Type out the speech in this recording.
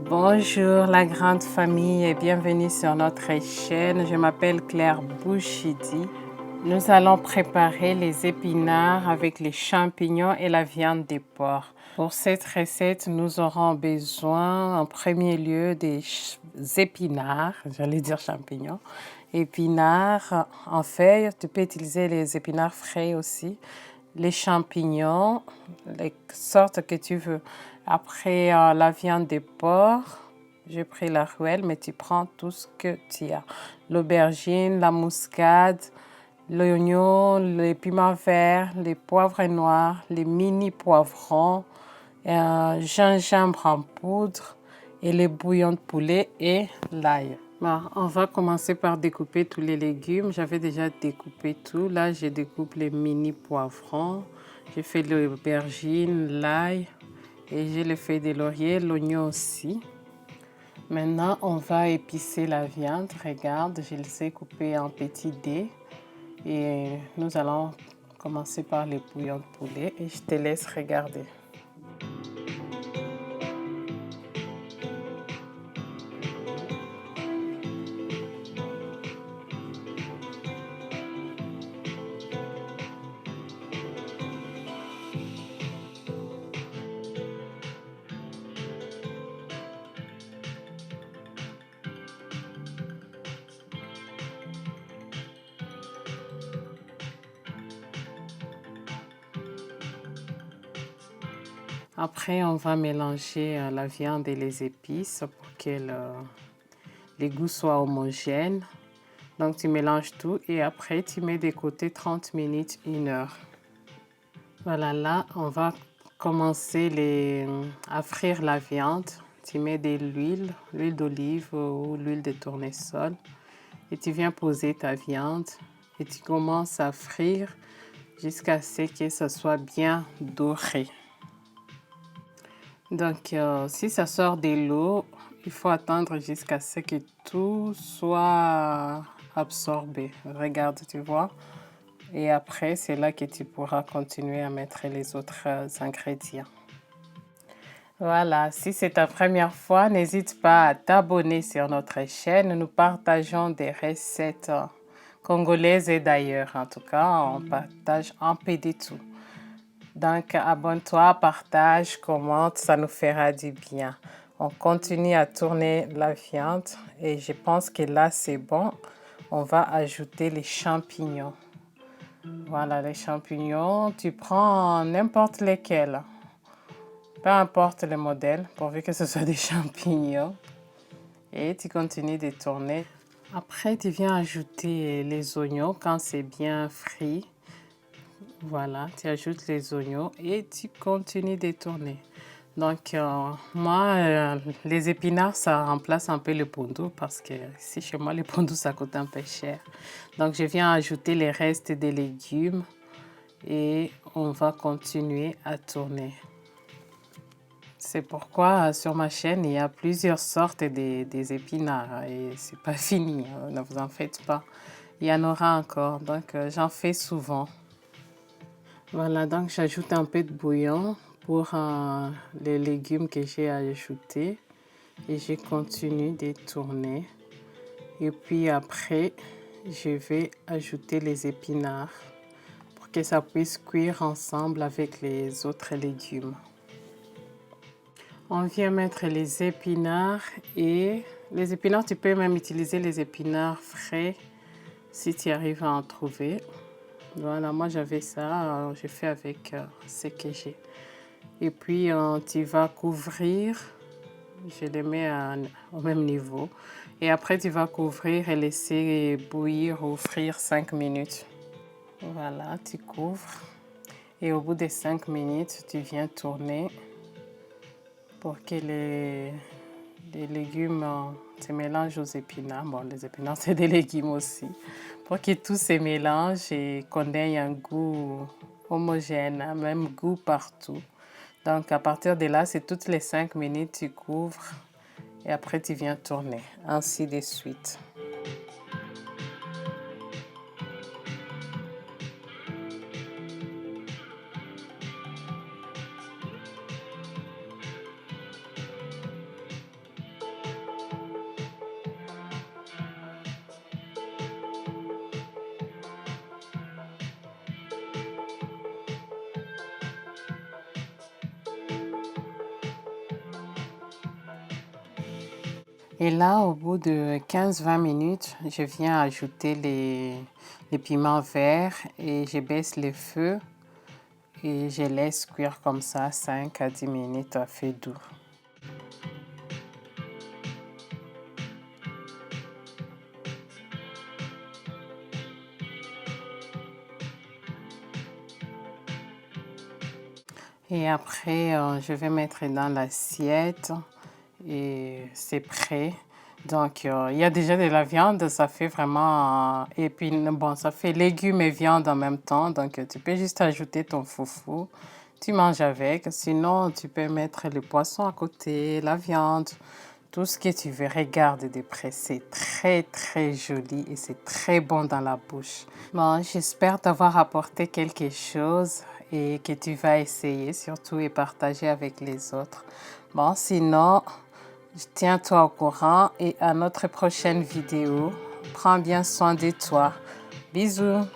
Bonjour la grande famille et bienvenue sur notre chaîne. Je m'appelle Claire Bouchidi. Nous allons préparer les épinards avec les champignons et la viande de porc. Pour cette recette, nous aurons besoin en premier lieu des épinards, j'allais dire champignons, épinards en feuilles. Tu peux utiliser les épinards frais aussi. Les champignons, les sortes que tu veux. Après, la viande de porc, j'ai pris la rouelle, mais tu prends tout ce que tu as. L'aubergine, la muscade, l'oignon, les piments verts, les poivres noirs, les mini poivrons, gingembre en poudre et les bouillons de poulet et l'ail. Bon, on va commencer par découper tous les légumes. J'avais déjà découpé tout. Là, je découpe les mini poivrons. J'ai fait l'aubergine, l'ail et j'ai le feuilles de laurier, l'oignon aussi. Maintenant, on va épicer la viande. Regarde, je les ai coupés en petits dés. Et nous allons commencer par les bouillons de poulet et je te laisse regarder. Après, on va mélanger la viande et les épices pour que les goûts soient homogènes. Donc, tu mélanges tout et après, tu mets de côté 30 minutes, 1 heure. Voilà, là, on va commencer à frire la viande. Tu mets de l'huile d'olive ou l'huile de tournesol. Et tu viens poser ta viande et tu commences à frire jusqu'à ce que ça soit bien doré. Donc, si ça sort de l'eau, il faut attendre jusqu'à ce que tout soit absorbé. Regarde, tu vois. Et après, c'est là que tu pourras continuer à mettre les autres ingrédients. Voilà, si c'est ta première fois, n'hésite pas à t'abonner sur notre chaîne. Nous partageons des recettes congolaises et d'ailleurs. En tout cas, on partage un peu de tout. Donc, abonne-toi, partage, commente, ça nous fera du bien. On continue à tourner la viande et je pense que là, c'est bon. On va ajouter les champignons. Voilà, les champignons, tu prends n'importe lesquels. Peu importe le modèle, pourvu que ce soit des champignons. Et tu continues de tourner. Après, tu viens ajouter les oignons quand c'est bien frit. Voilà, tu ajoutes les oignons et tu continues de tourner. Donc, moi, les épinards, ça remplace un peu le pondou parce que ici, chez moi, le pondou, ça coûte un peu cher. Donc, je viens ajouter les restes des légumes et on va continuer à tourner. C'est pourquoi sur ma chaîne, il y a plusieurs sortes des épinards et c'est pas fini, ne vous en faites pas. Il y en aura encore, donc j'en fais souvent. Voilà, donc j'ajoute un peu de bouillon pour les légumes que j'ai ajoutés et je continue de tourner. Et puis après, je vais ajouter les épinards pour que ça puisse cuire ensemble avec les autres légumes. On vient mettre les épinards et les épinards, tu peux même utiliser les épinards frais si tu arrives à en trouver. Voilà, moi j'avais ça, j'ai fait avec ce que j'ai. Et puis tu vas couvrir, je les mets au même niveau. Et après tu vas couvrir et laisser bouillir ou frire 5 minutes. Voilà, tu couvres. Et au bout de 5 minutes, tu viens tourner pour que les légumes se mélangent aux épinards. Bon, les épinards, c'est des légumes aussi. Pour que tout se mélange et qu'on ait un goût homogène, un même goût partout. Donc, à partir de là, c'est toutes les 5 minutes, tu couvres et après, tu viens tourner, ainsi de suite. Et là, au bout de 15-20 minutes, je viens ajouter les piments verts et je baisse le feu et je laisse cuire comme ça 5 à 10 minutes à feu doux. Et après, je vais mettre dans l'assiette et c'est prêt. Donc, il y a déjà de la viande, ça fait vraiment... et puis, bon, ça fait légumes et viande en même temps. Donc, tu peux juste ajouter ton foufou. Tu manges avec. Sinon, tu peux mettre le poisson à côté, la viande, tout ce que tu veux. Regarde de près, c'est très, très joli et c'est très bon dans la bouche. Bon, j'espère t'avoir apporté quelque chose et que tu vas essayer surtout et partager avec les autres. Bon, sinon, tiens-toi au courant et à notre prochaine vidéo. Prends bien soin de toi. Bisous.